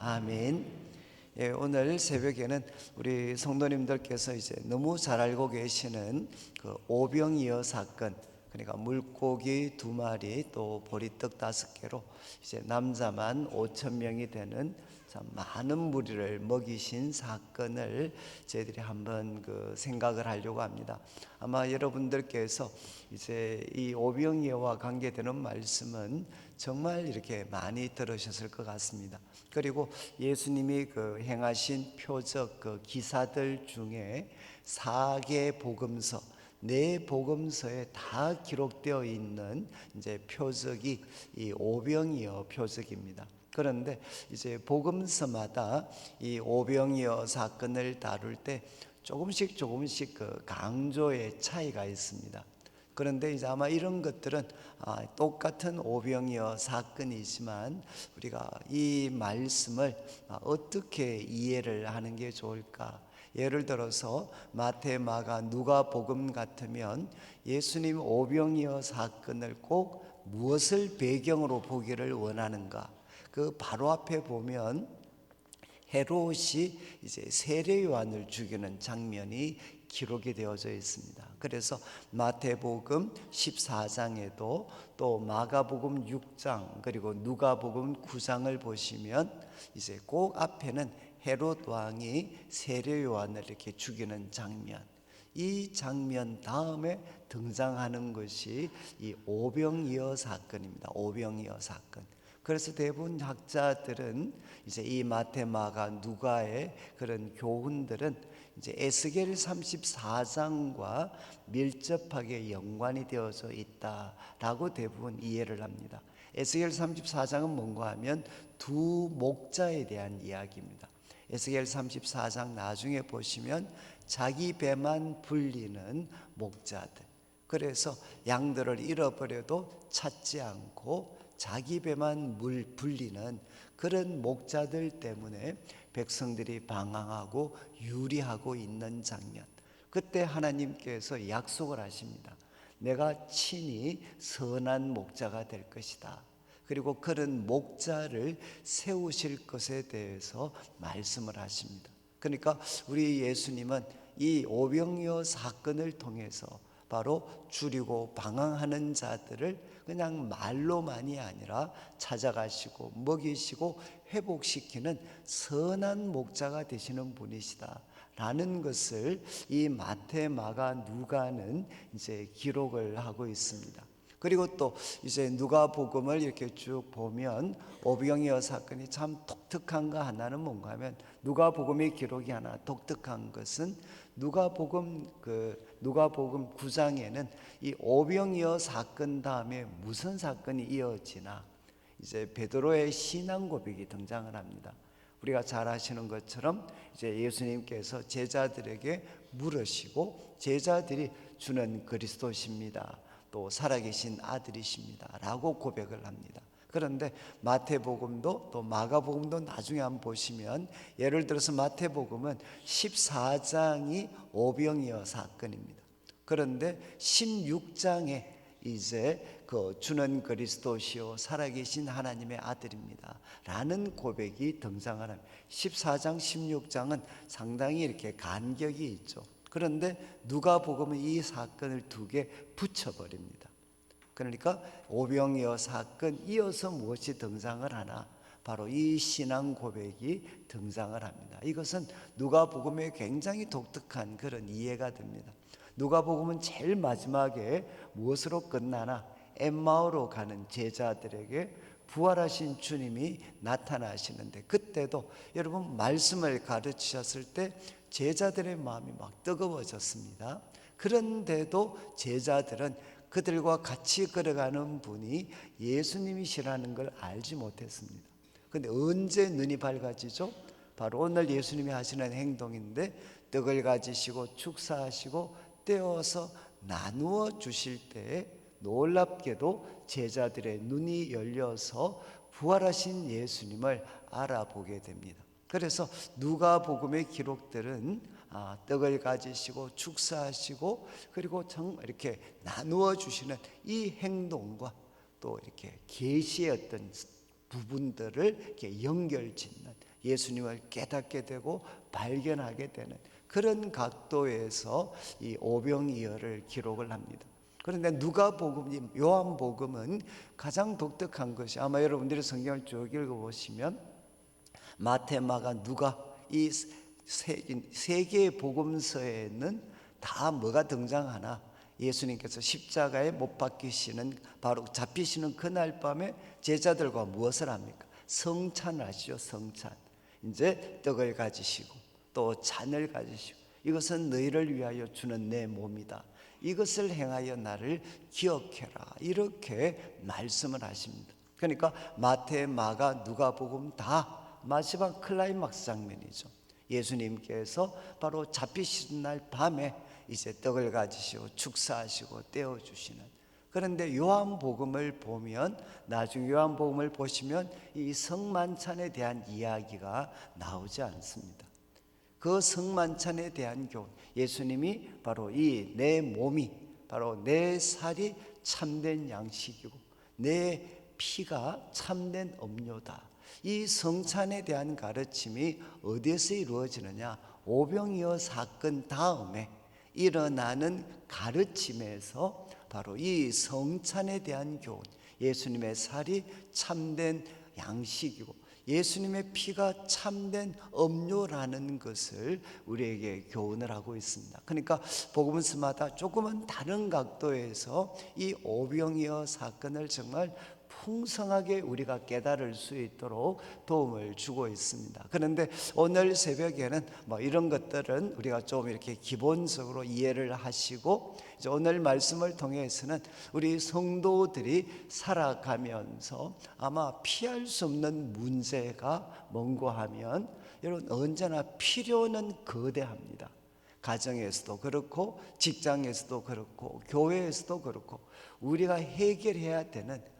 아멘. 예, 오늘 새벽에는 우리 성도님들께서 이제 너무 잘 알고 계시는 그 오병이어 사건, 그러니까 물고기 2마리 또 보리떡 5개로 이제 남자만 5천 명이 되는 참 많은 무리를 먹이신 사건을 저희들이 한번 생각을 하려고 합니다. 아마 여러분들께서 이제 이 오병이어와 관계되는 말씀은 정말 이렇게 많이 들으셨을 것 같습니다. 그리고 예수님이 행하신 표적 기사들 중에 4개 복음서, 4복음서에 다 기록되어 있는 이제 표적이 이 오병이어 표적입니다. 그런데 이제 복음서마다 이 오병이어 사건을 다룰 때 조금씩 강조의 차이가 있습니다. 그런데 이제 아마 이런 것들은 똑같은 오병이어 사건이지만 우리가 이 말씀을 어떻게 이해를 하는 게 좋을까? 예를 들어서 마태, 마가, 누가복음 같으면 예수님 오병이어 사건을 꼭 무엇을 배경으로 보기를 원하는가? 그 바로 앞에 보면 헤롯이 이제 세례 요한을 죽이는 장면이 기록이 되어져 있습니다. 그래서 마태복음 14장에도 또 마가복음 6장 그리고 누가복음 9장을 보시면 이제 꼭 앞에는 헤롯 왕이 세례 요한을 이렇게 죽이는 장면, 이 장면 다음에 등장하는 것이 이 오병이어 사건입니다. 오병이어 사건. 그래서 대부분 학자들은 이제 이 마태, 마가, 누가의 그런 교훈들은 이제 에스겔 34장과 밀접하게 연관이 되어져 있다라고 대부분 이해를 합니다. 에스겔 34장은 뭔가 하면 두 목자에 대한 이야기입니다. 에스겔 34장 나중에 보시면 자기 배만 불리는 목자들, 그래서 양들을 잃어버려도 찾지 않고 자기 배만 불리는 그런 목자들 때문에 백성들이 방황하고 유리하고 있는 장면, 그때 하나님께서 약속을 하십니다. 내가 친히 선한 목자가 될 것이다. 그리고 그런 목자를 세우실 것에 대해서 말씀을 하십니다. 그러니까 우리 예수님은 이 오병이어 사건을 통해서 바로 줄이고 방황하는 자들을 그냥 말로만이 아니라 찾아가시고 먹이시고 회복시키는 선한 목자가 되시는 분이시다 라는 것을 이 마태, 마가, 누가는 이제 기록을 하고 있습니다. 그리고 또 이제 누가복음을 이렇게 쭉 보면 오병이어 사건이 참 독특한가 하나는 뭔가 하면, 누가복음의 기록이 하나 독특한 것은 누가복음 9장에는 이 오병이어 사건 다음에 무슨 사건이 이어지나, 이제 베드로의 신앙 고백이 등장을 합니다. 우리가 잘 아시는 것처럼 이제 예수님께서 제자들에게 물으시고, 제자들이 주는 그리스도십니다, 또 살아계신 아들이십니다 라고 고백을 합니다. 그런데 마태복음도 또 마가복음도 나중에 한번 보시면, 예를 들어서 마태복음은 14장이 오병이어 사건입니다. 그런데 16장에 이제 주는 그리스도시요 살아계신 하나님의 아들입니다 라는 고백이 등장을 합니다. 14장 16장은 상당히 이렇게 간격이 있죠. 그런데 누가복음은 이 사건을 2개 붙여버립니다. 그러니까 오병이어 사건 이어서 무엇이 등장을 하나, 바로 이 신앙 고백이 등장을 합니다. 이것은 누가복음의 굉장히 독특한 그런 이해가 됩니다. 누가복음은 제일 마지막에 무엇으로 끝나나, 엠마오로 가는 제자들에게 부활하신 주님이 나타나시는데, 그때도 여러분 말씀을 가르치셨을 때 제자들의 마음이 막 뜨거워졌습니다. 그런데도 제자들은 그들과 같이 걸어가는 분이 예수님이시라는 걸 알지 못했습니다. 그런데 언제 눈이 밝아지죠? 바로 오늘 예수님이 하시는 행동인데, 떡을 가지시고 축사하시고 떼어서 나누어 주실 때에 놀랍게도 제자들의 눈이 열려서 부활하신 예수님을 알아보게 됩니다. 그래서 누가복음의 기록들은 떡을 가지시고 축사하시고 그리고 이렇게 나누어 주시는 이 행동과 또 이렇게 계시의 어떤 부분들을 이렇게 연결짓는 예수님을 깨닫게 되고 발견하게 되는 그런 각도에서 이 오병이어를 기록을 합니다. 그런데 누가복음, 요한복음은 가장 독특한 것이, 아마 여러분들이 성경을 쭉 읽어보시면 마태, 마가, 누가 이 세 개의 복음서에는 다 뭐가 등장하나, 예수님께서 십자가에 못 박히시는, 바로 잡히시는 그날 밤에 제자들과 무엇을 합니까? 성찬을 하시죠. 성찬. 이제 떡을 가지시고 또 잔을 가지시고, 이것은 너희를 위하여 주는 내 몸이다, 이것을 행하여 나를 기억해라, 이렇게 말씀을 하십니다. 그러니까 마태, 마가, 누가복음 다 마지막 클라이막스 장면이죠. 예수님께서 바로 잡히시는 날 밤에 이제 떡을 가지시고 축사하시고 떼어주시는. 그런데 요한복음을 보면, 나중에 요한복음을 보시면 이 성만찬에 대한 이야기가 나오지 않습니다. 그 성만찬에 대한 교훈, 예수님이 바로 이 내 몸이, 바로 내 살이 참된 양식이고 내 피가 참된 음료다, 이 성찬에 대한 가르침이 어디에서 이루어지느냐? 오병이어 사건 다음에 일어나는 가르침에서 바로 이 성찬에 대한 교훈, 예수님의 살이 참된 양식이고 예수님의 피가 참된 음료라는 것을 우리에게 교훈을 하고 있습니다. 그러니까 복음서마다 조금은 다른 각도에서 이 오병이어 사건을 정말 풍성하게 우리가 깨달을 수 있도록 도움을 주고 있습니다. 그런데 오늘 새벽에는 이런 것들은 우리가 좀 이렇게 기본적으로 이해를 하시고, 이제 오늘 말씀을 통해서는 우리 성도들이 살아가면서 아마 피할 수 없는 문제가 뭔가 하면, 여러분, 언제나 필요는 거대합니다. 가정에서도 그렇고 직장에서도 그렇고 교회에서도 그렇고, 우리가 해결해야 되는,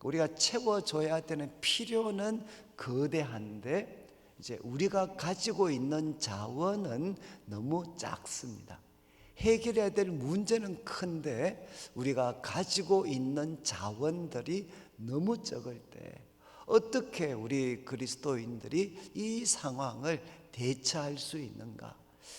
우리가 채워줘야 되는 필요는 거대한데, 이제 우리가 가지고 있는 자원은 너무 작습니다. 해결해야 될 문제는 큰데 우리가 가지고 있는 자원들이 너무 적을 때 어떻게 우리 그리스도인들이 이 상황을 대처할 수 있는가?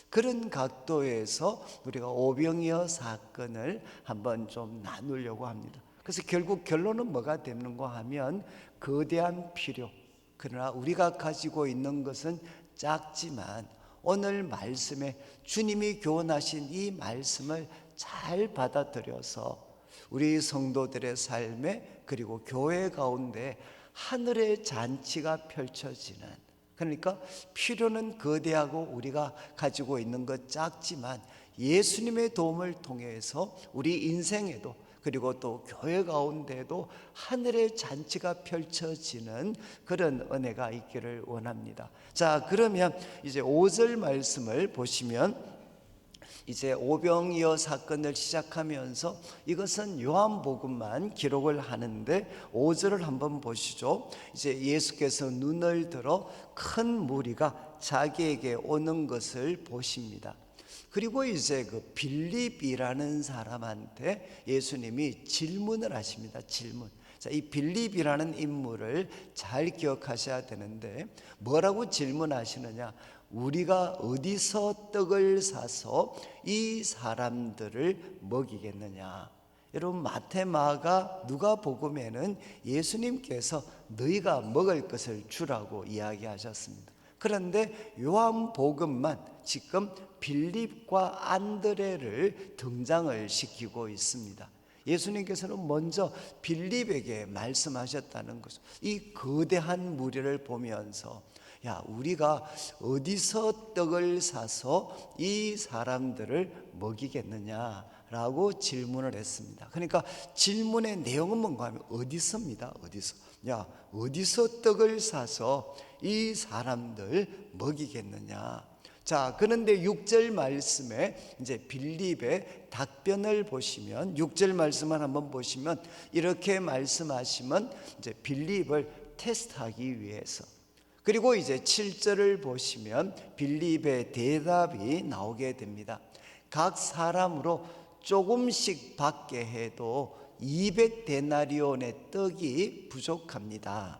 그런 각도에서 우리가 오병이어 사건을 한번 좀 나누려고 합니다. 그래서 결국 결론은 뭐가 되는가 하면, 거대한 필요, 그러나 우리가 가지고 있는 것은 작지만 오늘 말씀에 주님이 교훈하신 이 말씀을 잘 받아들여서 우리 성도들의 삶에, 그리고 교회 가운데 하늘의 잔치가 펼쳐지는, 그러니까 필요는 거대하고 우리가 가지고 있는 것 작지만 예수님의 도움을 통해서 우리 인생에도, 그리고 또 교회 가운데도 하늘의 잔치가 펼쳐지는 그런 은혜가 있기를 원합니다. 자, 그러면 이제 5절 말씀을 보시면, 이제 오병이어 사건을 시작하면서 이것은 요한복음만 기록을 하는데 5절을 한번 보시죠. 이제 예수께서 눈을 들어 큰 무리가 자기에게 오는 것을 보십니다. 그리고 이제 그 빌립이라는 사람한테 예수님이 질문을 하십니다. 질문. 자, 이 빌립이라는 인물을 잘 기억하셔야 되는데, 뭐라고 질문하시느냐? 우리가 어디서 떡을 사서 이 사람들을 먹이겠느냐? 여러분, 마태, 마가, 누가복음에는 예수님께서 너희가 먹을 것을 주라고 이야기하셨습니다. 그런데 요한복음만 지금 빌립과 안드레를 등장을 시키고 있습니다. 예수님께서는 먼저 빌립에게 말씀하셨다는 것을, 이 거대한 무리를 보면서, 야, 우리가 어디서 떡을 사서 이 사람들을 먹이겠느냐라고 질문을 했습니다. 그러니까 질문의 내용은 뭔가 하면 어디서입니다. 어디서? 야, 어디서 떡을 사서 이 사람들 먹이겠느냐? 자, 그런데 6절 말씀에 이제 빌립의 답변을 보시면, 6절 말씀을 한번 보시면 이렇게 말씀하시면, 이제 빌립을 테스트하기 위해서, 그리고 이제 7절을 보시면 빌립의 대답이 나오게 됩니다. 각 사람으로 조금씩 받게 해도 200데나리온의 떡이 부족합니다.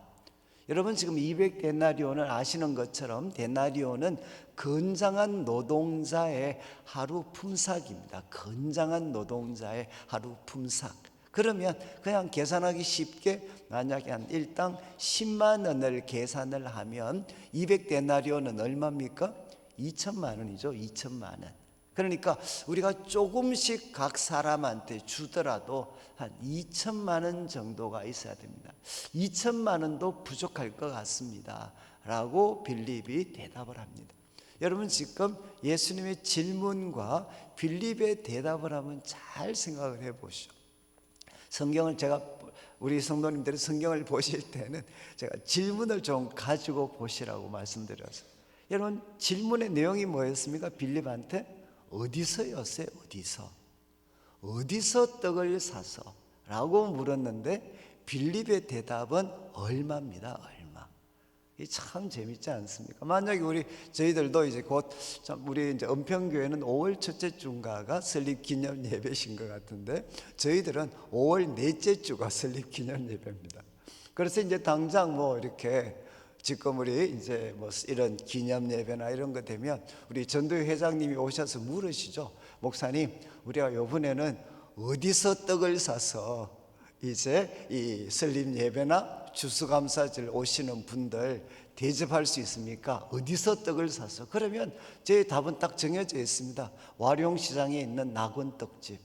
여러분 지금 200데나리온을 아시는 것처럼 데나리온은 건장한 노동자의 하루 품삯입니다. 건장한 노동자의 하루 품삯. 그러면 그냥 계산하기 쉽게 만약에 한 일당 10만 원을 계산을 하면 200데나리온은 얼마입니까? 2천만 원이죠. 2천만 원. 그러니까 우리가 조금씩 각 사람한테 주더라도 한 2천만 원 정도가 있어야 됩니다. 2천만 원도 부족할 것 같습니다 라고 빌립이 대답을 합니다. 여러분 지금 예수님의 질문과 빌립의 대답을 한번 잘 생각을 해보시죠. 성경을 제가 우리 성도님들이 성경을 보실 때는 제가 질문을 좀 가지고 보시라고 말씀드렸어요. 여러분 질문의 내용이 뭐였습니까? 빌립한테 어디서였어요? 어디서 떡을 사서? 라고 물었는데 빌립의 대답은 얼마입니다. 얼마. 이 참 재밌지 않습니까? 만약에 저희들도 이제 곧 우리 이제 은평교회는 5월 첫째 주인가가 설립 기념 예배신 것 같은데 저희들은 5월 넷째 주가 설립 기념 예배입니다. 그래서 이제 당장 이렇게 지금 우리 이제 이런 기념 예배나 이런 거 되면 우리 전도회 회장님이 오셔서 물으시죠. 목사님, 우리가 이번에는 어디서 떡을 사서 이제 이 설립 예배나 추수감사절 오시는 분들 대접할 수 있습니까? 어디서 떡을 사서? 그러면 제 답은 딱 정해져 있습니다. 와룡시장에 있는 낙원떡집.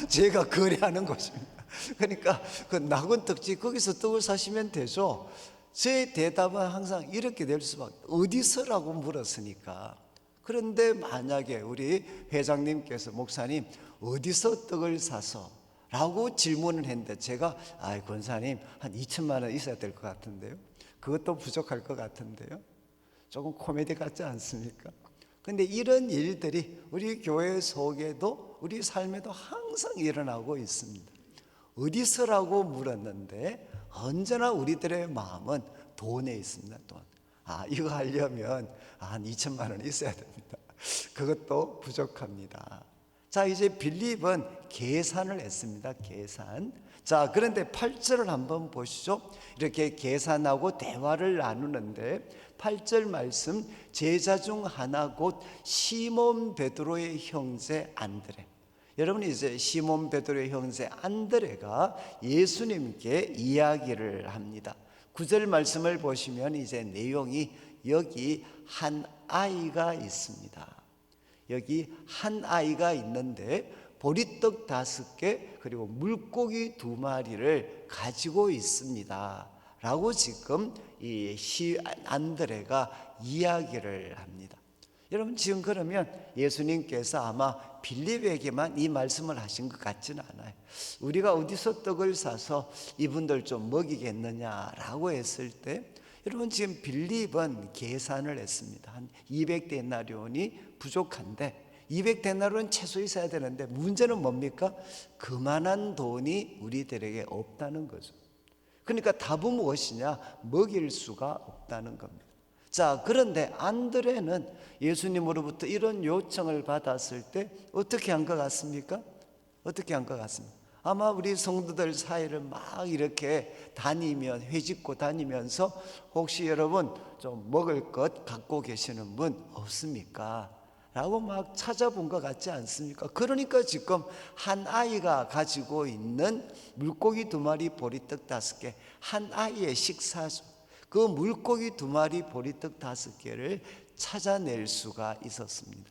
제가 거래하는 곳입니다. 그러니까 그 낙원떡집 거기서 떡을 사시면 되죠. 제 대답은 항상 이렇게 될 수밖에. 어디서라고 물었으니까. 그런데 만약에 우리 회장님께서 목사님 어디서 떡을 사서? 라고 질문을 했는데 제가 권사님 한 2천만 원 있어야 될 것 같은데요. 그것도 부족할 것 같은데요. 조금 코미디 같지 않습니까? 근데 이런 일들이 우리 교회 속에도 우리 삶에도 항상 일어나고 있습니다. 어디서라고 물었는데 언제나 우리들의 마음은 돈에 있습니다. 돈. 이거 하려면 한 2천만 원 있어야 됩니다. 그것도 부족합니다. 자, 이제 빌립은 계산을 했습니다. 계산. 자, 그런데 8절을 한번 보시죠. 이렇게 계산하고 대화를 나누는데 8절 말씀, 제자 중 하나 곧 시몬 베드로의 형제 안드레. 여러분 이제 시몬 베드로의 형제 안드레가 예수님께 이야기를 합니다. 9절 말씀을 보시면 이제 내용이 여기 한 아이가 있습니다. 여기 한 아이가 있는데 보리떡 5개 그리고 물고기 2마리를 가지고 있습니다 라고 지금 이 안드레가 이야기를 합니다. 여러분 지금 그러면 예수님께서 아마 빌립에게만 이 말씀을 하신 것 같지는 않아요. 우리가 어디서 떡을 사서 이분들 좀 먹이겠느냐라고 했을 때 여러분 지금 빌립은 계산을 했습니다. 한 200데나리온이 부족한데 200데나리온 최소 있어야 되는데 문제는 뭡니까? 그만한 돈이 우리들에게 없다는 거죠. 그러니까 답은 무엇이냐? 먹일 수가 없다는 겁니다. 자, 그런데 안드레는 예수님으로부터 이런 요청을 받았을 때 어떻게 한 것 같습니까? 어떻게 한 것 같습니까? 아마 우리 성도들 사이를 막 이렇게 회집고 다니면서 혹시 여러분 좀 먹을 것 갖고 계시는 분 없습니까? 라고 막 찾아본 것 같지 않습니까? 그러니까 지금 한 아이가 가지고 있는 물고기 2마리 보리떡 5개, 한 아이의 식사죠. 그 물고기 2마리 보리떡 5개를 찾아낼 수가 있었습니다.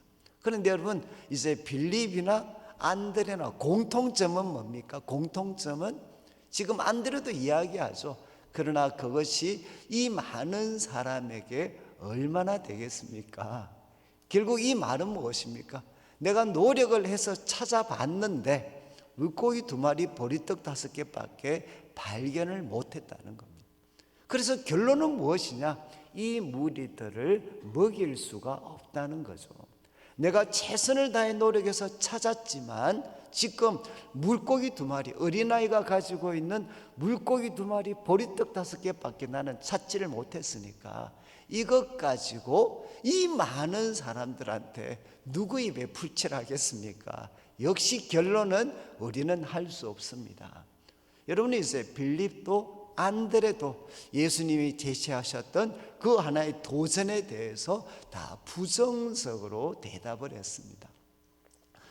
그런데 여러분 이제 빌립이나 안드레나 공통점은 뭡니까? 공통점은 지금 안드레도 이야기하죠. 그러나 그것이 이 많은 사람에게 얼마나 되겠습니까? 결국 이 말은 무엇입니까? 내가 노력을 해서 찾아봤는데 물고기 2마리 보리떡 5개밖에 발견을 못했다는 겁니다. 그래서 결론은 무엇이냐? 이 무리들을 먹일 수가 없다는 거죠. 내가 최선을 다해 노력해서 찾았지만 지금 물고기 2마리, 어린아이가 가지고 있는 물고기 2마리 보리떡 5개밖에 나는 찾지를 못했으니까 이것 가지고 이 많은 사람들한테 누구 입에 풀칠을 하겠습니까? 역시 결론은 우리는 할 수 없습니다. 여러분이 이제 빌립도 안드레도 예수님이 제시하셨던 그 하나의 도전에 대해서 다 부정적으로 대답을 했습니다.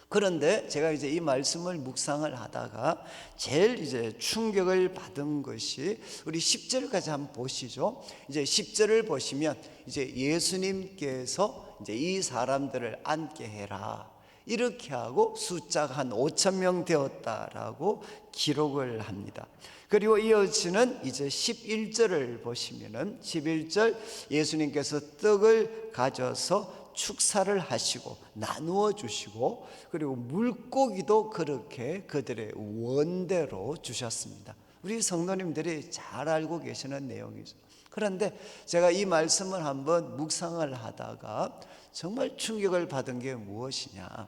그런데 제가 이제 이 말씀을 묵상을 하다가 제일 이제 충격을 받은 것이 우리 10절까지 한번 보시죠. 이제 10절을 보시면 이제 예수님께서 이제 이 사람들을 앉게 해라, 이렇게 하고 숫자가 한 5천 명 되었다라고 기록을 합니다. 그리고 이어지는 이제 11절을 보시면은 11절 예수님께서 떡을 가져서 축사를 하시고 나누어 주시고 그리고 물고기도 그렇게 그들의 원대로 주셨습니다. 우리 성도님들이 잘 알고 계시는 내용이죠. 그런데 제가 이 말씀을 한번 묵상을 하다가 정말 충격을 받은 게 무엇이냐,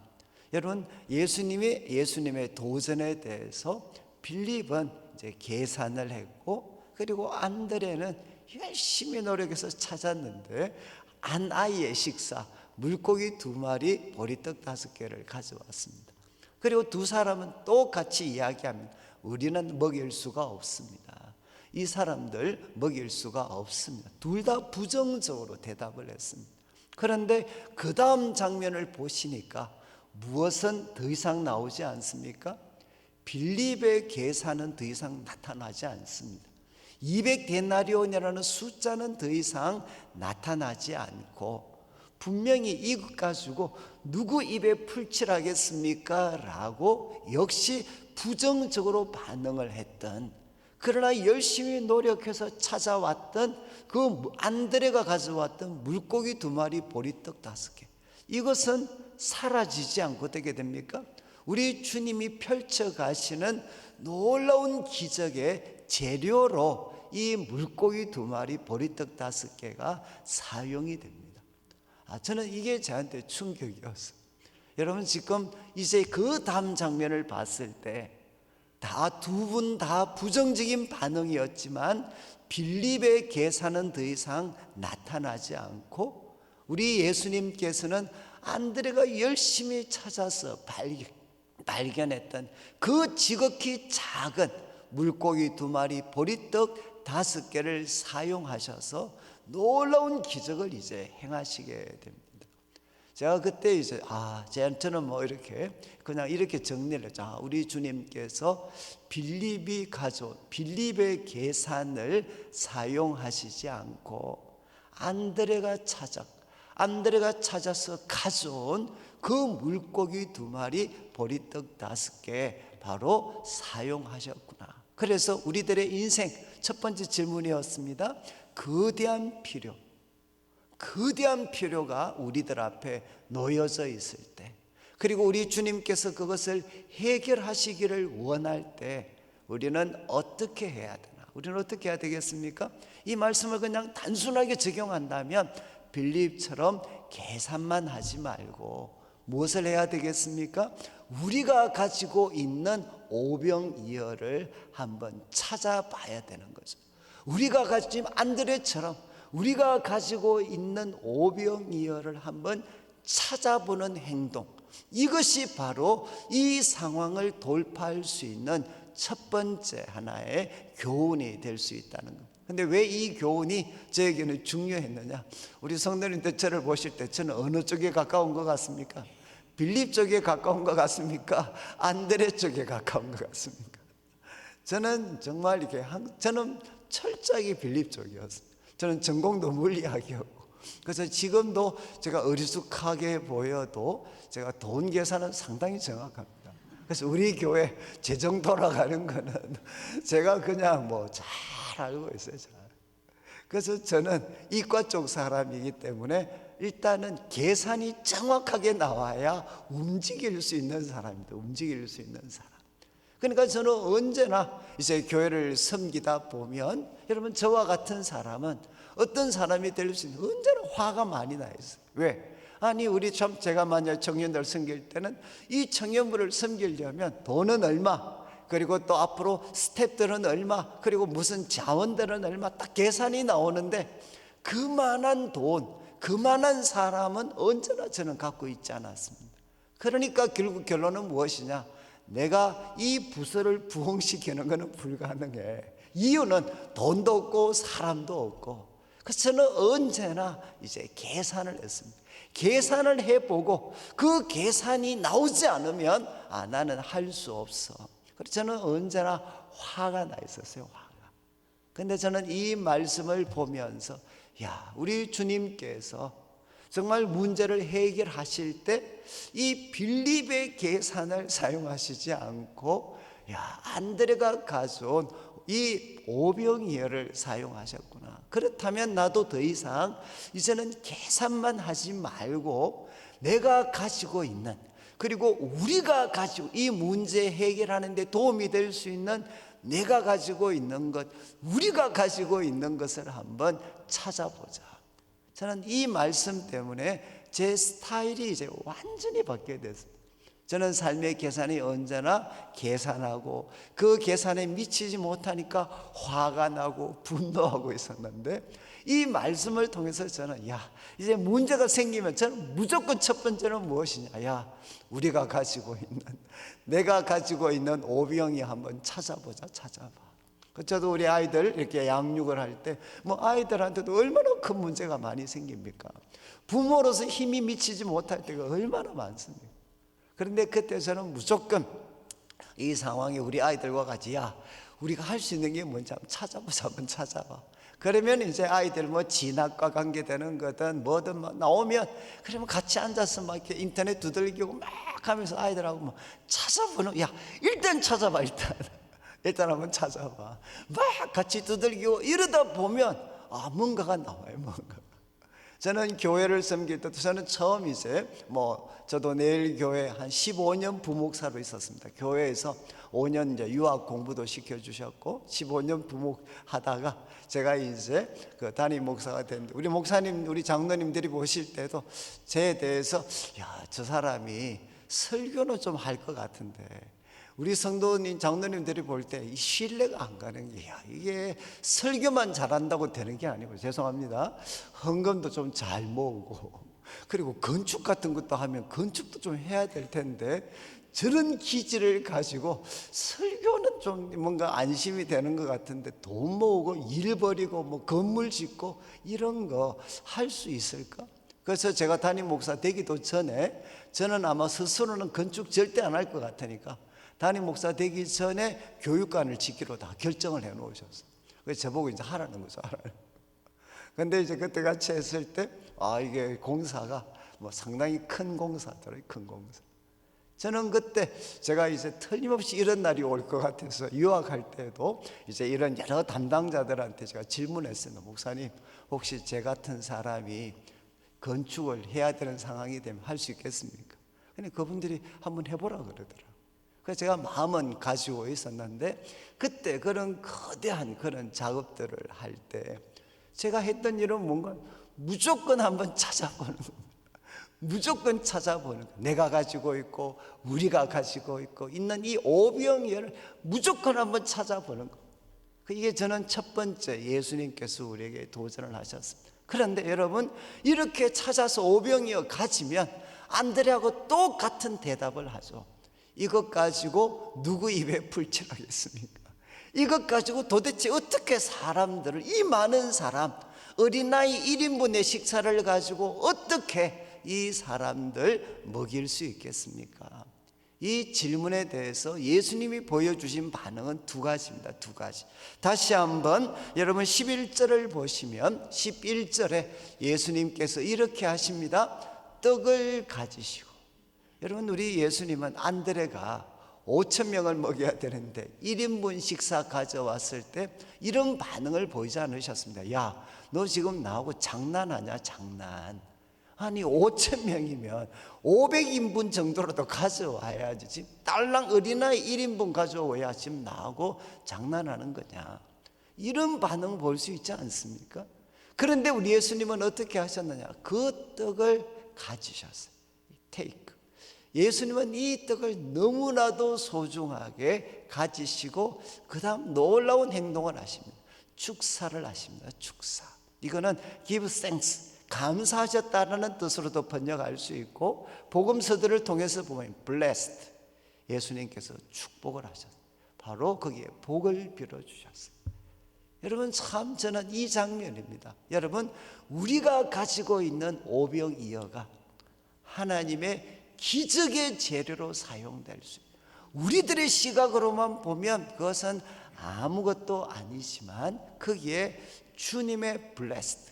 여러분, 예수님의 도전에 대해서 빌립은 이제 계산을 했고, 그리고 안드레는 열심히 노력해서 찾았는데 한 아이의 식사, 물고기 2마리, 보리떡 5개를 가져왔습니다. 그리고 두 사람은 똑같이 이야기합니다. 우리는 먹일 수가 없습니다. 이 사람들 먹일 수가 없습니다. 둘 다 부정적으로 대답을 했습니다. 그런데 그 다음 장면을 보시니까 무엇은 더 이상 나오지 않습니까? 빌립의 계산은 더 이상 나타나지 않습니다. 200데나리온이라는 숫자는 더 이상 나타나지 않고, 분명히 이것 가지고 누구 입에 풀칠하겠습니까? 라고 역시 부정적으로 반응을 했던, 그러나 열심히 노력해서 찾아왔던 그 안드레가 가져왔던 물고기 2마리, 보리떡 5개, 이것은 사라지지 않고 어떻게 됩니까? 우리 주님이 펼쳐가시는 놀라운 기적의 재료로 이 물고기 2마리, 보리떡 5개가 사용이 됩니다. 저는 이게 저한테 충격이었어요. 여러분, 지금 이제 그 다음 장면을 봤을 때 다 두 분 다 부정적인 반응이었지만 빌립의 계산은 더 이상 나타나지 않고, 우리 예수님께서는 안드레가 열심히 찾아서 발견했던 그 지극히 작은 물고기 2마리, 보리떡 5개를 사용하셔서 놀라운 기적을 이제 행하시게 됩니다. 제가 그때 이제 저는 뭐 이렇게 그냥 이렇게 정리를 했죠. 우리 주님께서 빌립의 계산을 사용하시지 않고 안드레가 찾아서 가져온 그 물고기 2마리, 보리떡 5개 바로 사용하셨구나. 그래서 우리들의 인생 첫 번째 질문이었습니다. 거대한 필요가 우리들 앞에 놓여져 있을 때, 그리고 우리 주님께서 그것을 해결하시기를 원할 때 우리는 어떻게 해야 되나? 우리는 어떻게 해야 되겠습니까? 이 말씀을 그냥 단순하게 적용한다면 빌립처럼 계산만 하지 말고 무엇을 해야 되겠습니까? 우리가 가지고 있는 오병이어를 한번 찾아봐야 되는 거죠. 우리가 가지고 안드레처럼 우리가 가지고 있는 오병이어를 한번 찾아보는 행동, 이것이 바로 이 상황을 돌파할 수 있는 첫 번째 하나의 교훈이 될 수 있다는 것. 근데 왜 이 교훈이 저에게는 중요했느냐? 우리 성도님들 저를 보실 때 저는 어느 쪽에 가까운 것 같습니까? 빌립 쪽에 가까운 것 같습니까? 안드레 쪽에 가까운 것 같습니까? 저는 정말 저는 철저하게 빌립 쪽이었어요. 저는 전공도 물리학이었고, 그래서 지금도 제가 어리숙하게 보여도 제가 돈 계산은 상당히 정확합니다. 그래서 우리 교회 재정 돌아가는 거는 제가 그냥 뭐 잘 알고 있어요. 그래서 저는 이과 쪽 사람이기 때문에 일단은 계산이 정확하게 나와야 움직일 수 있는 사람입니다. 움직일 수 있는 사람. 그러니까 저는 언제나 이제 교회를 섬기다 보면, 여러분, 저와 같은 사람은 어떤 사람이 될 수 있는, 언제나 화가 많이 나 있어요. 왜? 우리 제가 만약 청년들 섬길 때는 이 청년부를 섬기려면 돈은 얼마, 그리고 또 앞으로 스텝들은 얼마, 그리고 무슨 자원들은 얼마, 딱 계산이 나오는데 그만한 돈, 그만한 사람은 언제나 저는 갖고 있지 않았습니다. 그러니까 결국 결론은 무엇이냐? 내가 이 부서를 부흥시키는 것은 불가능해. 이유는 돈도 없고 사람도 없고, 그래서 저는 언제나 이제 계산을 했습니다. 계산을 해보고 그 계산이 나오지 않으면 나는 할 수 없어. 그래서 저는 언제나 화가 나 있었어요. 화가. 근데 저는 이 말씀을 보면서 우리 주님께서 정말 문제를 해결하실 때 이 빌립의 계산을 사용하시지 않고 안드레가 가져온 이 오병이어를 사용하셨구나. 그렇다면 나도 더 이상 이제는 계산만 하지 말고 내가 가지고 있는, 그리고 우리가 가지고 이 문제 해결하는 데 도움이 될 수 있는, 내가 가지고 있는 것, 우리가 가지고 있는 것을 한번 찾아보자. 저는 이 말씀 때문에 제 스타일이 이제 완전히 바뀌게 됐습니다. 저는 삶의 계산이 언제나 계산하고 그 계산에 미치지 못하니까 화가 나고 분노하고 있었는데, 이 말씀을 통해서 저는 이제 문제가 생기면 저는 무조건 첫 번째는 무엇이냐, 우리가 가지고 있는, 내가 가지고 있는 오병이 한번 찾아보자. 저도 우리 아이들 이렇게 양육을 할 때 아이들한테도 얼마나 큰 문제가 많이 생깁니까? 부모로서 힘이 미치지 못할 때가 얼마나 많습니까? 그런데 그때 저는 무조건 이 상황에 우리 아이들과 같이 우리가 할 수 있는 게 뭔지 한번 찾아봐. 그러면 이제 아이들 진학과 관계되는 거든 뭐든 나오면, 그러면 같이 앉아서 이렇게 인터넷 두들기고 막 하면서 아이들하고 찾아보는, 일단 찾아봐. 일단 한번 찾아봐. 막 같이 두들기고 이러다 보면 뭔가가 나와요. 저는 교회를 섬길 때도 저는 처음 이제 저도 내일 교회 한 15년 부목사로 있었습니다. 교회에서 5년 이제 유학 공부도 시켜주셨고 15년 부목 하다가 제가 이제 그 담임 목사가 됐는데, 우리 목사님, 우리 장로님들이 보실 때도 저에 대해서 저 사람이 설교는 좀 할 것 같은데, 우리 성도님, 장로님들이 볼 때 이 신뢰가 안 가는 게, 이게 설교만 잘한다고 되는 게 아니고, 죄송합니다, 헌금도 좀 잘 모으고, 그리고 건축 같은 것도 하면 건축도 좀 해야 될 텐데, 저런 기질을 가지고 설교는 좀 뭔가 안심이 되는 것 같은데 돈 모으고 일 벌이고 건물 짓고 이런 거 할 수 있을까? 그래서 제가 담임 목사 되기도 전에, 저는 아마 스스로는 건축 절대 안 할 것 같으니까 담임 목사 되기 전에 교육관을 짓기로 다 결정을 해 놓으셨어요. 그래서 저보고 이제 하라는 거죠. 근데 이제 그때 같이 했을 때 이게 공사가 상당히 큰 공사더라고요. 큰 공사. 저는 그때 제가 이제 틀림없이 이런 날이 올 것 같아서 유학할 때도 이제 이런 여러 담당자들한테 제가 질문했습니다. 목사님, 혹시 제 같은 사람이 건축을 해야 되는 상황이 되면 할 수 있겠습니까? 근데 그분들이 한번 해보라 그러더라고요. 그래서 제가 마음은 가지고 있었는데, 그때 그런 거대한 그런 작업들을 할 때 제가 했던 일은 뭔가 무조건 한번 찾아보는 겁니다. 무조건 찾아보는 거예요. 내가 가지고 있고 우리가 가지고 있는 이 오병이어를 무조건 한번 찾아보는 거예요. 이게 저는 첫 번째 예수님께서 우리에게 도전을 하셨습니다. 그런데 여러분, 이렇게 찾아서 오병이어 가지면 안드레하고 똑같은 대답을 하죠. 이것 가지고 누구 입에 불칠하겠습니까? 이것 가지고 도대체 어떻게 사람들을, 이 많은 사람, 어린아이 1인분의 식사를 가지고 어떻게 이 사람들 먹일 수 있겠습니까? 이 질문에 대해서 예수님이 보여주신 반응은 두 가지입니다. 두 가지. 다시 한번 여러분 11절을 보시면 11절에 예수님께서 이렇게 하십니다. 떡을 가지시고, 여러분, 우리 예수님은 안드레가 5,000명을 먹여야 되는데 1인분 식사 가져왔을 때 이런 반응을 보이지 않으셨습니다. 너 지금 나하고 장난하냐? 장난. 아니 5,000명이면 500인분 정도라도 가져와야지. 지금 딸랑 어린아이 1인분 가져와야 지금 나하고 장난하는 거냐? 이런 반응 볼 수 있지 않습니까? 그런데 우리 예수님은 어떻게 하셨느냐? 그 떡을 가지셨어요. 테이크. 예수님은 이 떡을 너무나도 소중하게 가지시고 그 다음 놀라운 행동을 하십니다. 축사를 하십니다. 축사. 이거는 give thanks, 감사하셨다는 뜻으로도 번역할 수 있고, 복음서들을 통해서 보면 blessed, 예수님께서 축복을 하셨어요. 바로 거기에 복을 빌어주셨어요. 여러분, 참 저는 이 장면입니다. 여러분, 우리가 가지고 있는 오병이어가 하나님의 기적의 재료로 사용될 수 있어요. 우리들의 시각으로만 보면 그것은 아무것도 아니지만 거기에 주님의 blessed,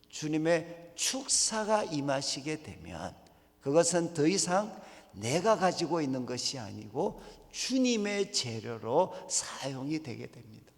주님의 축사가 임하시게 되면 그것은 더 이상 내가 가지고 있는 것이 아니고 주님의 재료로 사용이 되게 됩니다.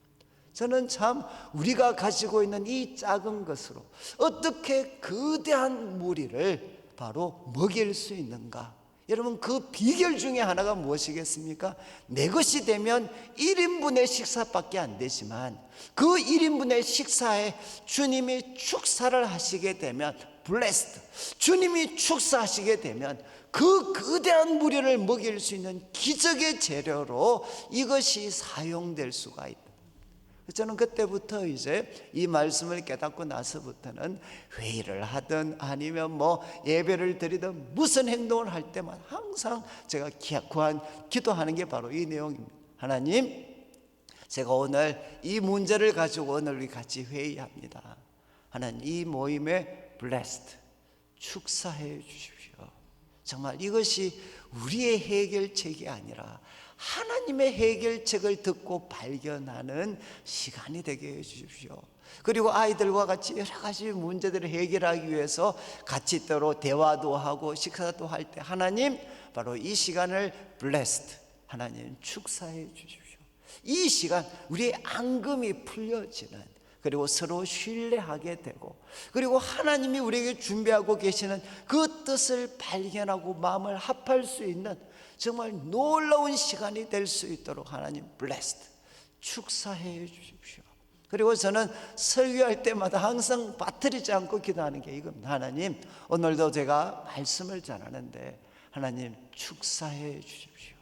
저는 참 우리가 가지고 있는 이 작은 것으로 어떻게 거대한 무리를 바로 먹일 수 있는가? 여러분, 그 비결 중에 하나가 무엇이겠습니까? 내 것이 되면 1인분의 식사밖에 안 되지만 그 1인분의 식사에 주님이 축사를 하시게 되면 blessed, 주님이 축사하시게 되면 그 거대한 무리를 먹일 수 있는 기적의 재료로 이것이 사용될 수가 있다. 저는 그때부터 이제 이 말씀을 깨닫고 나서부터는 회의를 하든 아니면 뭐 예배를 드리든 무슨 행동을 할 때만 항상 제가 기도하는 게 바로 이 내용입니다. 하나님, 제가 오늘 이 문제를 가지고 오늘 우리 같이 회의합니다. 하나님, 이 모임에 blessed, 축사해 주십시오. 정말 이것이 우리의 해결책이 아니라 하나님의 해결책을 듣고 발견하는 시간이 되게 해주십시오. 그리고 아이들과 같이 여러 가지 문제들을 해결하기 위해서 같이 때로 대화도 하고 식사도 할 때 하나님, 바로 이 시간을 blessed, 하나님 축사해 주십시오. 이 시간 우리의 앙금이 풀려지는, 그리고 서로 신뢰하게 되고, 그리고 하나님이 우리에게 준비하고 계시는 그 뜻을 발견하고 마음을 합할 수 있는 정말 놀라운 시간이 될 수 있도록 하나님 blessed, 축사해 주십시오. 그리고 저는 설교할 때마다 항상 빠뜨리지 않고 기도하는 게 이겁니다. 하나님, 오늘도 제가 말씀을 전하는데 하나님 축사해 주십시오.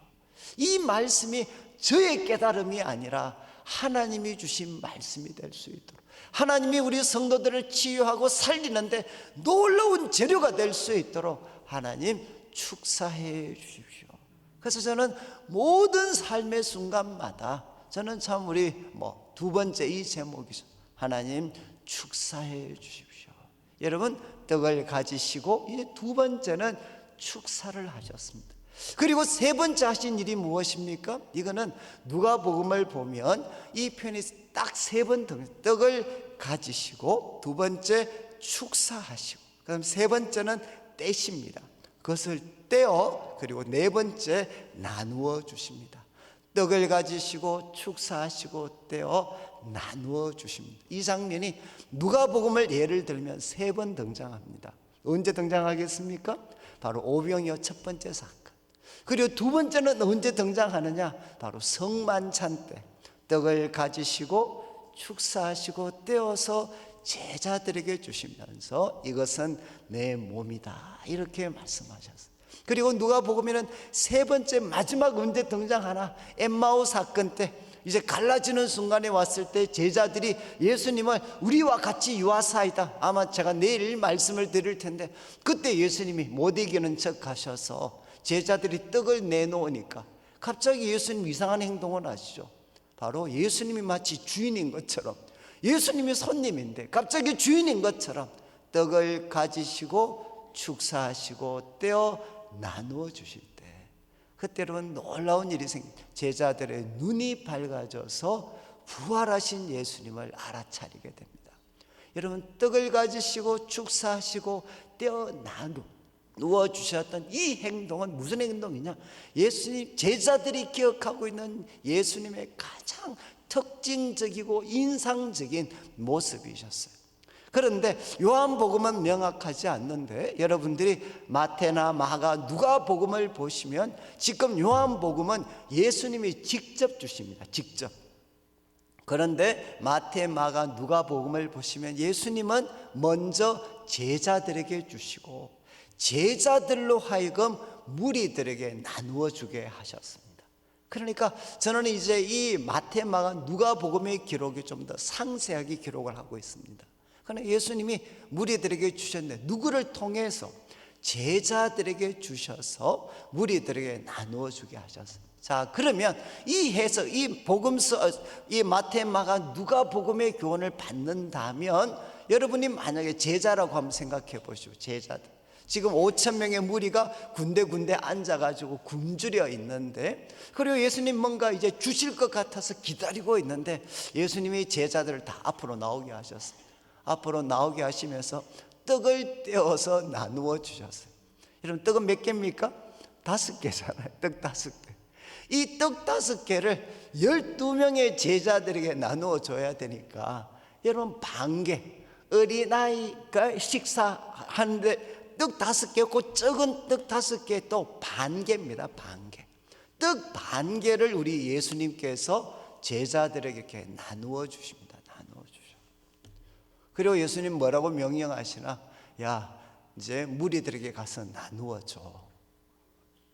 이 말씀이 저의 깨달음이 아니라 하나님이 주신 말씀이 될 수 있도록, 하나님이 우리 성도들을 치유하고 살리는데 놀라운 재료가 될 수 있도록 하나님 축사해 주십시오. 그래서 저는 모든 삶의 순간마다 저는 참 우리 두 번째 이 제목이죠. 하나님 축사해 주십시오. 여러분, 떡을 가지시고 이제 두 번째는 축사를 하셨습니다. 그리고 세 번째 하신 일이 무엇입니까? 이거는 누가복음을 보면 이 편이 딱 세 번 떡을 가지시고 두 번째 축사하시고 그다음 세 번째는 떼십니다. 그것을 떼어 그리고 네 번째 나누어 주십니다. 떡을 가지시고 축사하시고 떼어 나누어 주십니다. 이 장면이 누가복음을 예를 들면 세 번 등장합니다. 언제 등장하겠습니까? 바로 오병이어 첫 번째 사건. 그리고 두 번째는 언제 등장하느냐? 바로 성만찬 때 떡을 가지시고 축사하시고 떼어서 제자들에게 주시면서 이것은 내 몸이다 이렇게 말씀하셨어요. 그리고 누가복음에는 세 번째 마지막 언제 등장하나? 엠마오 사건 때 이제 갈라지는 순간에 왔을 때 제자들이 예수님을 우리와 같이 유하사이다, 아마 제가 내일 말씀을 드릴 텐데 그때 예수님이 못 이기는 척 하셔서 제자들이 떡을 내놓으니까 갑자기 예수님 이상한 행동을 하시죠. 바로 예수님이 마치 주인인 것처럼, 예수님이 손님인데 갑자기 주인인 것처럼 떡을 가지시고 축사하시고 떼어 나누어 주실 때 그때로는 놀라운 일이 생깁니다. 제자들의 눈이 밝아져서 부활하신 예수님을 알아차리게 됩니다. 여러분, 떡을 가지시고 축사하시고 떼어 나누어 주셨던 이 행동은 무슨 행동이냐? 예수님, 제자들이 기억하고 있는 예수님의 가장 특징적이고 인상적인 모습이셨어요. 그런데 요한복음은 명확하지 않는데 여러분들이 마태나 마가, 누가복음을 보시면 지금 요한복음은 예수님이 직접 주십니다. 직접. 그런데 마태, 마가, 누가복음을 보시면 예수님은 먼저 제자들에게 주시고 제자들로 하여금 무리들에게 나누어 주게 하셨습니다. 그러니까 저는 이제 이 마태, 마가, 누가복음의 기록이 좀 더 상세하게 기록을 하고 있습니다. 그러나 예수님이 무리들에게 주셨는데 누구를 통해서? 제자들에게 주셔서 무리들에게 나누어 주게 하셨습니다. 자, 그러면 이 해석, 이 복음서, 이 마태, 마가, 누가 복음의 교훈을 받는다면 여러분이 만약에 제자라고 한번 생각해 보시오. 제자들. 지금 5천 명의 무리가 군데군데 앉아가지고 굶주려 있는데, 그리고 예수님 뭔가 이제 주실 것 같아서 기다리고 있는데 예수님이 제자들을 다 앞으로 나오게 하셨습니다. 앞으로 나오게 하시면서 떡을 떼어서 나누어 주셨어요. 여러분, 떡은 몇 개입니까? 5개잖아요. 떡 5개. 이 떡 5개를 12명의 제자들에게 나누어 줘야 되니까 여러분, 반개, 어린아이가 식사하는데 떡 5개고 적은 떡 5개 또 반개입니다. 반개. 떡 반개를 우리 예수님께서 제자들에게 이렇게 나누어 주십니다. 나누어 주셔. 그리고 예수님 뭐라고 명령하시나? 야, 이제 무리들에게 가서 나누어 줘.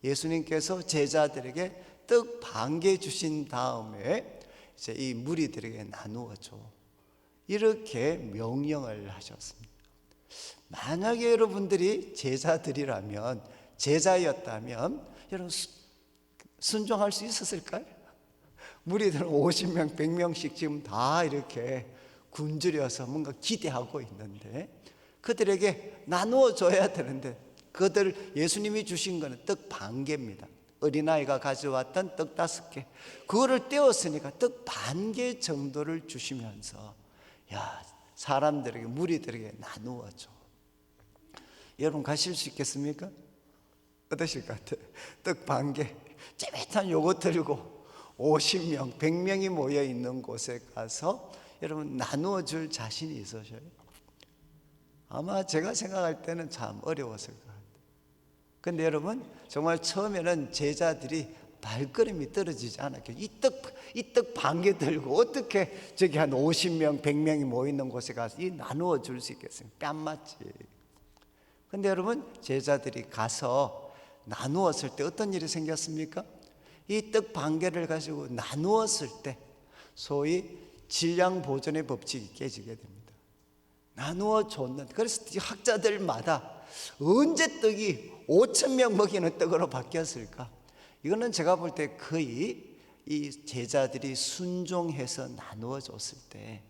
예수님께서 제자들에게 떡 반개 주신 다음에 이제 이 무리들에게 나누어 줘. 이렇게 명령을 하셨습니다. 만약에 여러분들이 제자들이라면, 제자였다면 여러분 순종할 수 있었을까요? 무리들은 50명, 100명씩 지금 다 이렇게 굶주려서 뭔가 기대하고 있는데 그들에게 나누어 줘야 되는데, 그들 예수님이 주신 거는 떡 반개입니다. 어린아이가 가져왔던 떡 5개, 그거를 떼었으니까 떡 반개 정도를 주시면서 야, 사람들에게, 무리들에게 나누어 줘. 여러분 가실 수 있겠습니까? 어떠실 것 같아요? 떡 반개, 찌릿한 요거 들고 50명, 100명이 모여 있는 곳에 가서 여러분 나누어 줄 자신이 있으셔요? 아마 제가 생각할 때는 참 어려웠을 것 같아요. 근데 여러분, 정말 처음에는 제자들이 발걸음이 떨어지지 않았겠죠. 이 떡 반개 들고 어떻게 저기 한 50명, 100명이 모이는 곳에 가서 이 나누어 줄 수 있겠습니까? 뺨 맞지. 근데 여러분, 제자들이 가서 나누었을 때 어떤 일이 생겼습니까? 이 떡 반개를 가지고 나누었을 때 소위 질량 보존의 법칙이 깨지게 됩니다. 나누어 줬는데, 그래서 학자들마다 언제 떡이 5천 명 먹이는 떡으로 바뀌었을까? 이거는 제가 볼 때 거의 이 제자들이 순종해서 나누어 줬을 때,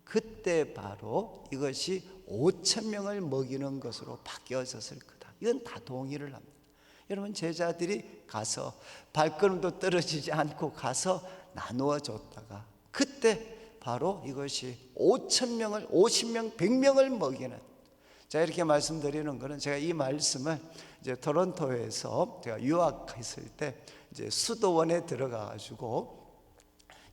그때 바로 이것이 5천 명을 먹이는 것으로 바뀌어졌을 거다. 이건 다 동의를 합니다. 여러분, 제자들이 가서 발걸음도 떨어지지 않고 가서 나누어 줬다가 그때 바로 이것이 5천 명을, 50명, 100명을 먹이는, 자, 이렇게 말씀드리는 것은 제가 이 말씀을 이제 토론토에서 제가 유학했을 때 이제 수도원에 들어가 가지고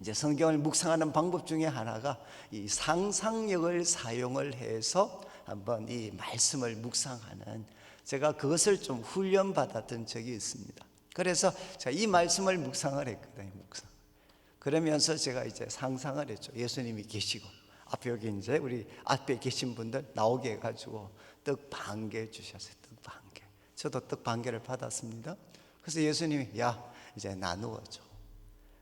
이제 성경을 묵상하는 방법 중에 하나가 이 상상력을 사용을 해서 한번 이 말씀을 묵상하는, 제가 그것을 좀 훈련 받았던 적이 있습니다. 그래서 제가 이 말씀을 묵상을 했거든요. 묵상. 그러면서 제가 이제 상상을 했죠. 예수님이 계시고 앞에 여기 이제 우리 앞에 계신 분들 나오게 해가지고 떡 반개 주셨어요. 떡 반개. 저도 떡 반개를 받았습니다. 그래서 예수님이 야, 이제 나누어줘.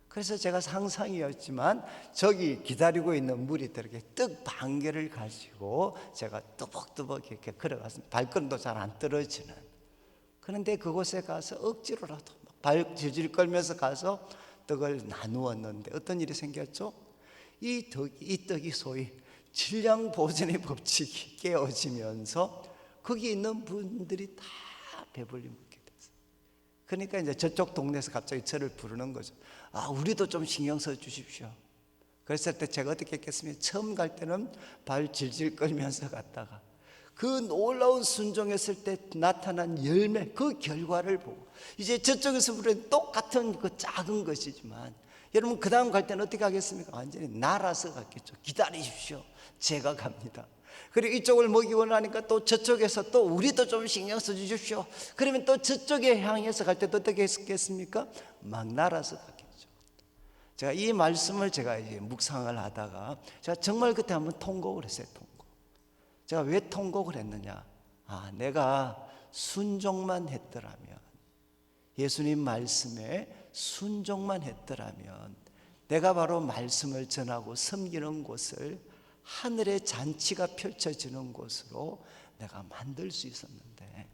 그래서 제가 상상이었지만 저기 기다리고 있는 무리들에게 떡 반개를 가지고 제가 또박또박 이렇게 걸어갔습니다. 발걸음도 잘 안 떨어지는. 그런데 그곳에 가서 억지로라도 발 질질 끌면서 가서 떡을 나누었는데 어떤 일이 생겼죠? 이 떡이 소위 질량 보존의 법칙이 깨어지면서 거기 있는 분들이 다 배불리 먹게 됐어요. 그러니까 이제 저쪽 동네에서 갑자기 저를 부르는 거죠. 아, 우리도 좀 신경 써 주십시오. 그랬을 때 제가 어떻게 했겠습니까? 처음 갈 때는 발 질질 끌면서 갔다가 그 놀라운 순종했을 때 나타난 열매, 그 결과를 보고 이제 저쪽에서 부르는 똑같은 그 작은 것이지만 여러분 그 다음 갈 때는 어떻게 하겠습니까? 완전히 날아서 갔겠죠. 기다리십시오, 제가 갑니다. 그리고 이쪽을 먹이고 나니까 또 저쪽에서 또 우리도 좀 신경 써 주십시오. 그러면 또 저쪽에 향해서 갈 때도 어떻게 했겠습니까? 막 날아서 갔겠죠. 제가 이 말씀을 제가 이제 묵상을 하다가 제가 정말 그때 한번 통곡을 했어요. 제가 왜 통곡을 했느냐? 아, 내가 순종만 했더라면, 예수님 말씀에 순종만 했더라면 내가 바로 말씀을 전하고 섬기는 곳을 하늘의 잔치가 펼쳐지는 곳으로 내가 만들 수 있었는데,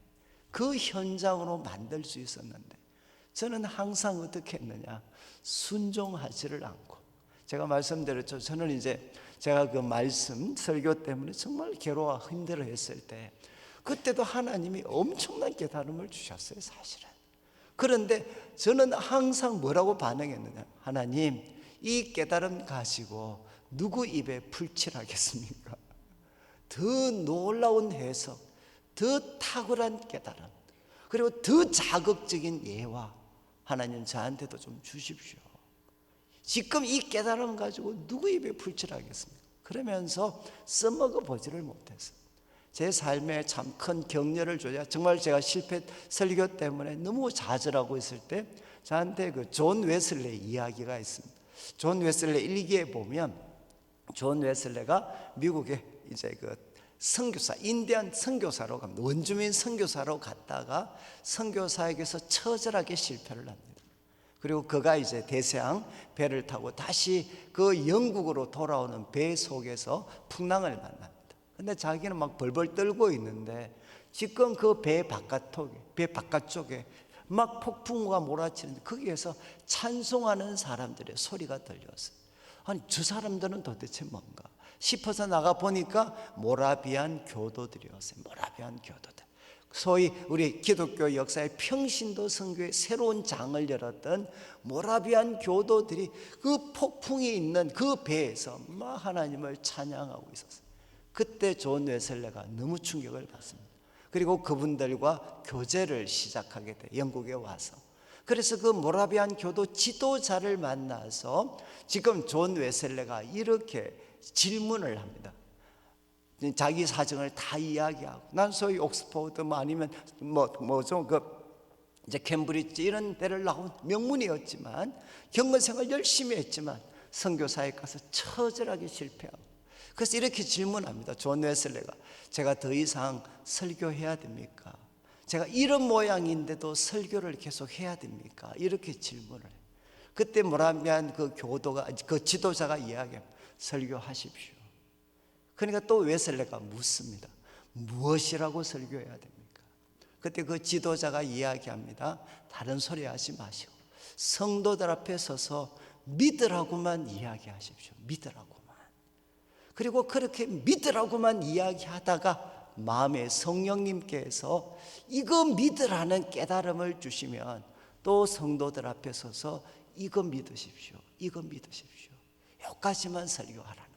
그 현장으로 만들 수 있었는데 저는 항상 어떻게 했느냐, 순종하지를 않고. 제가 말씀드렸죠. 저는 이제 제가 그 말씀 설교 때문에 정말 괴로워 힘들어 했을 때, 그때도 하나님이 엄청난 깨달음을 주셨어요, 사실은. 그런데 저는 항상 뭐라고 반응했느냐, 하나님, 이 깨달음 가지고 누구 입에 풀칠하겠습니까? 더 놀라운 해석, 더 탁월한 깨달음, 그리고 더 자극적인 예화, 하나님 저한테도 좀 주십시오. 지금 이 깨달음 가지고 누구 입에 풀칠하겠습니까? 그러면서 써먹어 보지를 못했어요. 제 삶에 참 큰 격려를 줘야, 정말 제가 실패 설교 때문에 너무 좌절하고 있을 때 저한테 그 존 웨슬레 이야기가 있습니다. 존 웨슬레 일기에 보면, 존 웨슬레가 미국에 이제 그 선교사, 인디안 선교사로 갑니다. 원주민 선교사로 갔다가 선교사에게서 처절하게 실패를 합니다. 그리고 그가 이제 대서양 배를 타고 다시 그 영국으로 돌아오는 배 속에서 풍랑을 만납니다. 근데 자기는 막 벌벌 떨고 있는데 지금 그 배 바깥쪽에 막 폭풍우가 몰아치는데 거기에서 찬송하는 사람들의 소리가 들렸어요. 아니, 저 사람들은 도대체 뭔가 싶어서 나가 보니까 모라비안 교도들이었어요. 모라비안 교도들. 소위 우리 기독교 역사의 평신도 선교의 새로운 장을 열었던 모라비안 교도들이 그 폭풍이 있는 그 배에서 막 하나님을 찬양하고 있었어요. 그때 존 웨슬레가 너무 충격을 받습니다. 그리고 그분들과 교제를 시작하게 돼, 영국에 와서. 그래서 그 모라비안 교도 지도자를 만나서 지금 존 웨슬레가 이렇게 질문을 합니다. 자기 사정을 다 이야기하고, 난 소위 옥스퍼드 아니면 이제 캠브리지 이런 데를 나온 명문이었지만 경건생활 열심히 했지만 선교사에 가서 처절하게 실패하고, 그래서 이렇게 질문합니다. 존 웨슬레가, 제가 더 이상 설교해야 됩니까? 제가 이런 모양인데도 설교를 계속 해야 됩니까? 이렇게 질문을 해요. 그때 모라비안 그 교도가, 그 지도자가 이야기합니다. 설교하십시오. 그러니까 또 웨슬레가 묻습니다. 무엇이라고 설교해야 됩니까? 그때 그 지도자가 이야기합니다. 다른 소리 하지 마시고 성도들 앞에 서서 믿으라고만 이야기하십시오. 믿으라고만. 그리고 그렇게 믿으라고만 이야기하다가 마음에 성령님께서 이거 믿으라는 깨달음을 주시면 또 성도들 앞에 서서 이거 믿으십시오. 이거 믿으십시오. 여기까지만 설교하라는 거예요.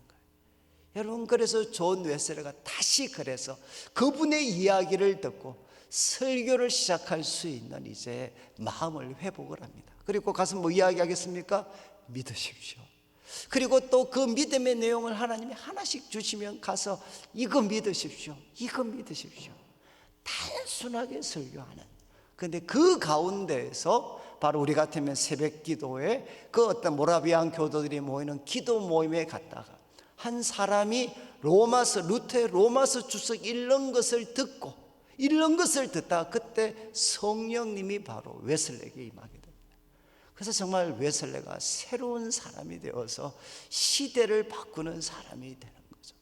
여러분, 그래서 존 웨슬레가 다시 그래서 그분의 이야기를 듣고 설교를 시작할 수 있는 이제 마음을 회복을 합니다. 그리고 가서 뭐 이야기하겠습니까? 믿으십시오. 그리고 또 그 믿음의 내용을 하나님이 하나씩 주시면 가서 이거 믿으십시오. 이거 믿으십시오. 단순하게 설교하는. 근데 그 가운데에서 바로 우리 같으면 새벽 기도에 그 어떤 모라비안 교도들이 모이는 기도 모임에 갔다가 한 사람이 루터의 로마서 주석 읽는 것을 듣다가 그때 성령님이 바로 웨슬레에게 임하게 됩니다. 그래서 정말 웨슬레가 새로운 사람이 되어서 시대를 바꾸는 사람이 되는 거죠.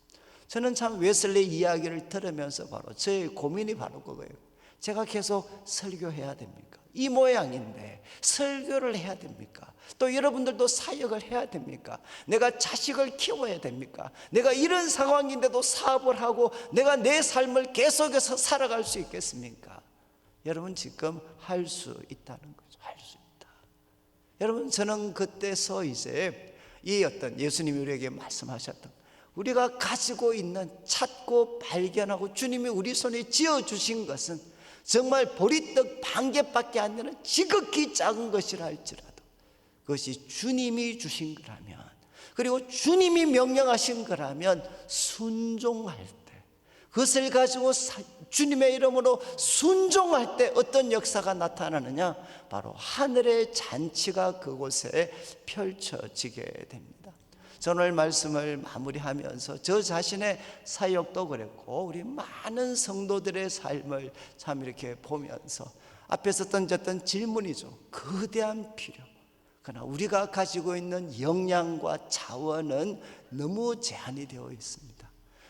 저는 참 웨슬레 이야기를 들으면서 바로 제 고민이 바로 그거예요. 제가 계속 설교해야 됩니까? 이 모양인데 설교를 해야 됩니까? 또 여러분들도 사역을 해야 됩니까? 내가 자식을 키워야 됩니까? 내가 이런 상황인데도 사업을 하고 내가 내 삶을 계속해서 살아갈 수 있겠습니까? 여러분, 지금 할 수 있다는 거죠. 할 수 있다. 여러분, 저는 그때서 이제 이 어떤 예수님이 우리에게 말씀하셨던 우리가 가지고 있는 찾고 발견하고 주님이 우리 손에 쥐어주신 것은 정말 보리떡 반 개밖에 안 되는 지극히 작은 것이라 할지라도 그것이 주님이 주신 거라면, 그리고 주님이 명령하신 거라면 순종할 때, 그것을 가지고 주님의 이름으로 순종할 때 어떤 역사가 나타나느냐? 바로 하늘의 잔치가 그곳에 펼쳐지게 됩니다. 저는 오늘 말씀을 마무리하면서 저 자신의 사역도 그랬고 우리 많은 성도들의 삶을 참 이렇게 보면서 앞에서 던졌던 질문이죠. 거대한 필요. 그러나 우리가 가지고 있는 역량과 자원은 너무 제한이 되어 있습니다.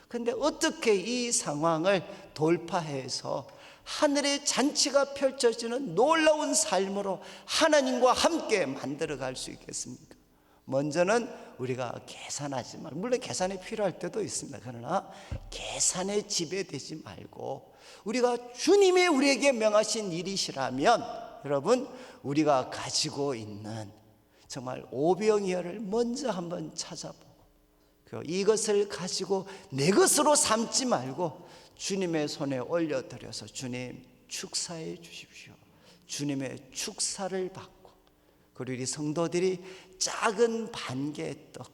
그런데 어떻게 이 상황을 돌파해서 하늘의 잔치가 펼쳐지는 놀라운 삶으로 하나님과 함께 만들어갈 수 있겠습니까? 먼저는 우리가 계산하지 말고, 물론 계산이 필요할 때도 있습니다. 그러나 계산에 지배되지 말고 우리가 주님이 우리에게 명하신 일이시라면 여러분, 우리가 가지고 있는 정말 오병이어를 먼저 한번 찾아보고 이것을 가지고 내 것으로 삼지 말고 주님의 손에 올려드려서 주님 축사해 주십시오. 주님의 축사를 받고, 그리고 우리 성도들이 작은 반개의 떡,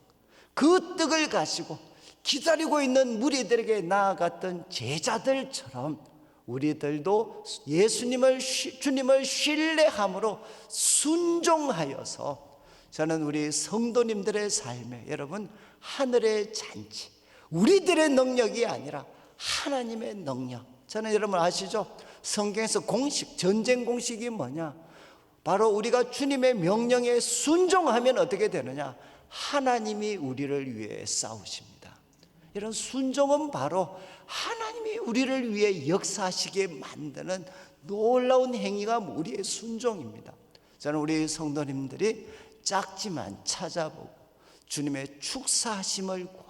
그 떡을 가지고 기다리고 있는 무리들에게 나아갔던 제자들처럼 우리들도 주님을 신뢰함으로 순종하여서 저는 우리 성도님들의 삶에 여러분 하늘의 잔치, 우리들의 능력이 아니라 하나님의 능력. 저는 여러분 아시죠? 성경에서 전쟁 공식이 뭐냐? 바로 우리가 주님의 명령에 순종하면 어떻게 되느냐? 하나님이 우리를 위해 싸우십니다. 이런 순종은 바로 하나님이 우리를 위해 역사하시게 만드는 놀라운 행위가 우리의 순종입니다. 저는 우리 성도님들이 작지만 찾아보고 주님의 축사하심을 구하고,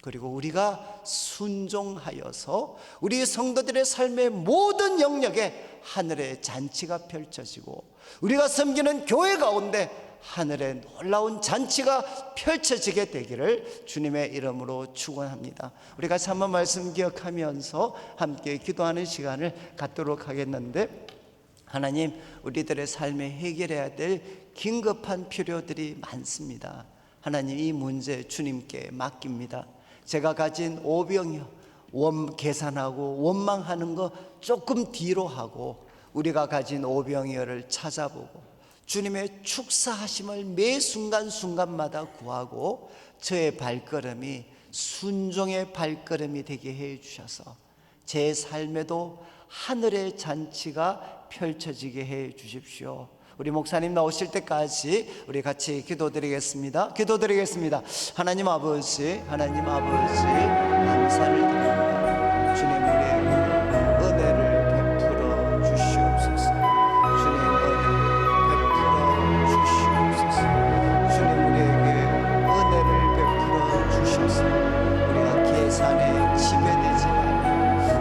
그리고 우리가 순종하여서 우리 성도들의 삶의 모든 영역에 하늘의 잔치가 펼쳐지고 우리가 섬기는 교회 가운데 하늘의 놀라운 잔치가 펼쳐지게 되기를 주님의 이름으로 축원합니다. 우리 같이 한번 말씀 기억하면서 함께 기도하는 시간을 갖도록 하겠는데, 하나님, 우리들의 삶에 해결해야 될 긴급한 필요들이 많습니다. 하나님, 이 문제 주님께 맡깁니다. 제가 가진 오병이어 계산하고 원망하는 거 조금 뒤로 하고 우리가 가진 오병이어를 찾아보고 주님의 축사하심을 매 순간순간마다 구하고 저의 발걸음이 순종의 발걸음이 되게 해 주셔서 제 삶에도 하늘의 잔치가 펼쳐지게 해 주십시오. 우리 목사님 나오실 때까지 우리 같이 기도드리겠습니다. 하나님 아버지, 감사를 드립니다. 주님, 우리에게 은혜를 베풀어 주시옵소서. 주님, 은혜를 베풀어 주시옵소서. 주님, 우리에게 은혜를 베풀어 주셔서 우리가 계산에 지배되지 말고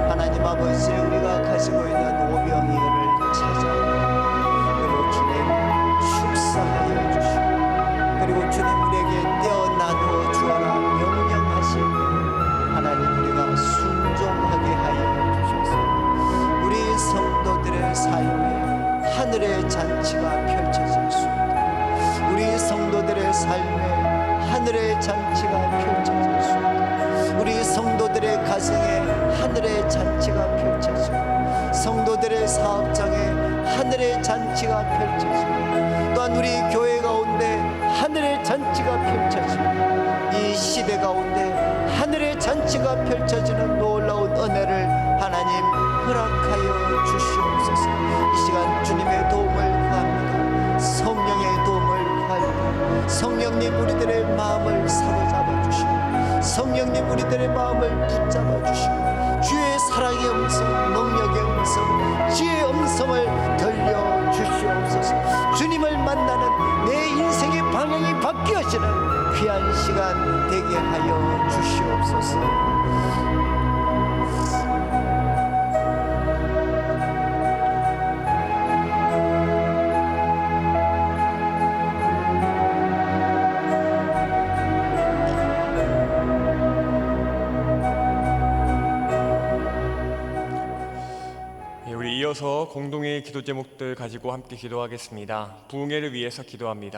하나님 아버지, 우리가 가지고 있는 오병이어를 찾아 축사하여 주시고, 그리고 주님 우리에게 떼어 나누어 주어라 명령하실 때 하나님 우리가 순종하게 하여 주셔서 우리 성도들의 삶에 하늘의 잔치가 펼쳐질 수 있도록, 우리 성도들의 삶에 하늘의 잔치가 펼쳐질 수 있도록, 우리 성도들의 가정에 하늘의 잔치가 펼쳐지고 성도들의 사업장에 하늘의 잔치가 펼쳐지고 또한 우리 교회 가운데 하늘의 잔치가 펼쳐지고 이 시대 가운데 하늘의 잔치가 펼쳐지는 놀라운 은혜를 하나님 허락하여 주시옵소서. 이 시간 주님의 도움을 구합니다. 성령의 도움을 구할 때 성령님 우리들의 마음을 사로잡아 주시고 성령님 우리들의 마음을 붙잡아 주시고 주의 사랑의 음성, 능력의 음성, 지혜의 음성을 들려주시옵소서. 주님을 만나는 내 인생의 방향이 바뀌어지는 귀한 시간 되게 하여 주시옵소서. 우리 이어서 공동의 기도 제목들 가지고 함께 기도하겠습니다. 부흥회를 위해서 기도합니다.